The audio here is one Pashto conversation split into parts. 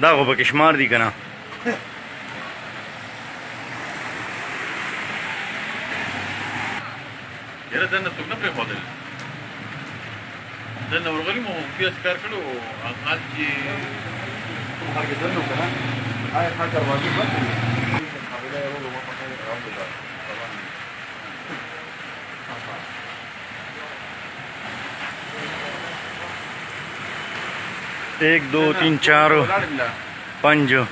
دا خو پکې شمار دي که نه یاره دننه څوک نه پرېښودل دننه ورغلي مو پیاز کار کړی و هغه چې کوم ښار کې دننه و که نه هغه ښار دروازې بندې وې قابله یې ورغلو وپټل روان دي روان دي 1 2 3 4 5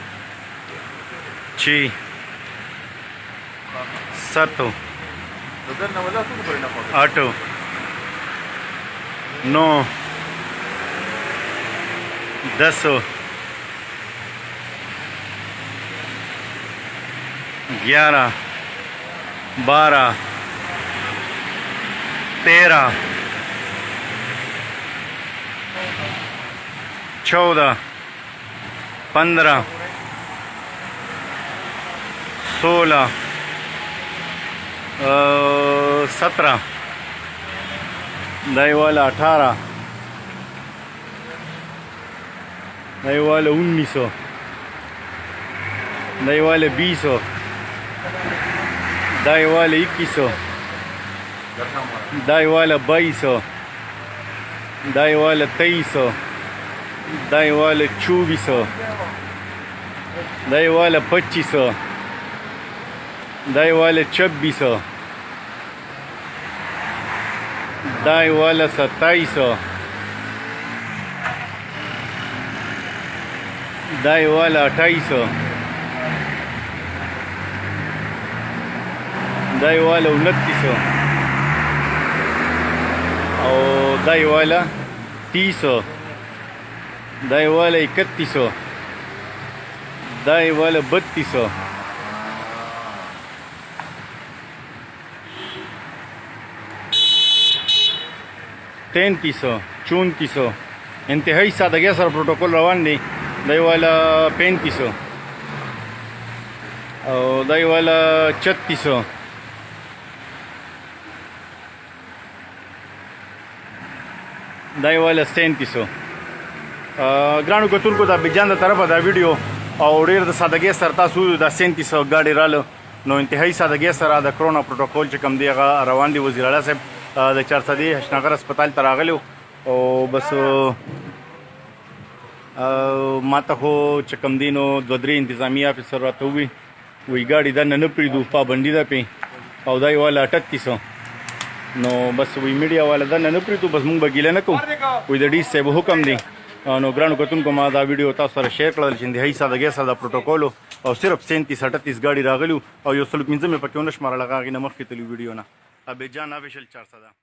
6 7 8 9 10 11 12 13 14 15 16 17 دای والا 18 دای والا 19 دای والا 20 دای والا 21 دای والا 22 دای والا 23 دای والا 24 دای والا 25 دای والا 26 دای والا 27 دای والا 28 دای والا 29 او دای والا 30 دای والا 31 دای والا 32 33 34 انتهایی سادگی سره پروتوکول روان دی دای والا 35 او دای والا 36 دای والا 37 ګرانو کتونکو د بیجان د طرفه دا ویډیو او ډېر د سادګۍ سره تاسو د 37 ګاډي راله نو انتهایی سادګۍ سره د کرونا پروتوکول چې کوم دی هغه روان دی وزیر اعلی صاحب د 400 حشنگر هسپتال ته راغلی او بس ماته خو چې کوم دی نو دوه درې انتظامي افیسر راته ووایي وایي ګاډي دننه نه پرېږدو پابندي ده پې او دا یې والا 38 نو بس وایي میډیا والا دننه نه پرېږدو بس موږ به ګیله نه کوو وایي د ډي صاحب حکم دی نو ګرانو کتونکو ما دا ویډیو تاسو سره شیر کړل چې انتهایی سادګۍ سره د پروتوکول او صرف 37 38 ګاډي راغلي او یو سلو 15 مې پکې ونه شمارل هغه نه مخکې تللي ویډیو نه ابي جان افیشل 400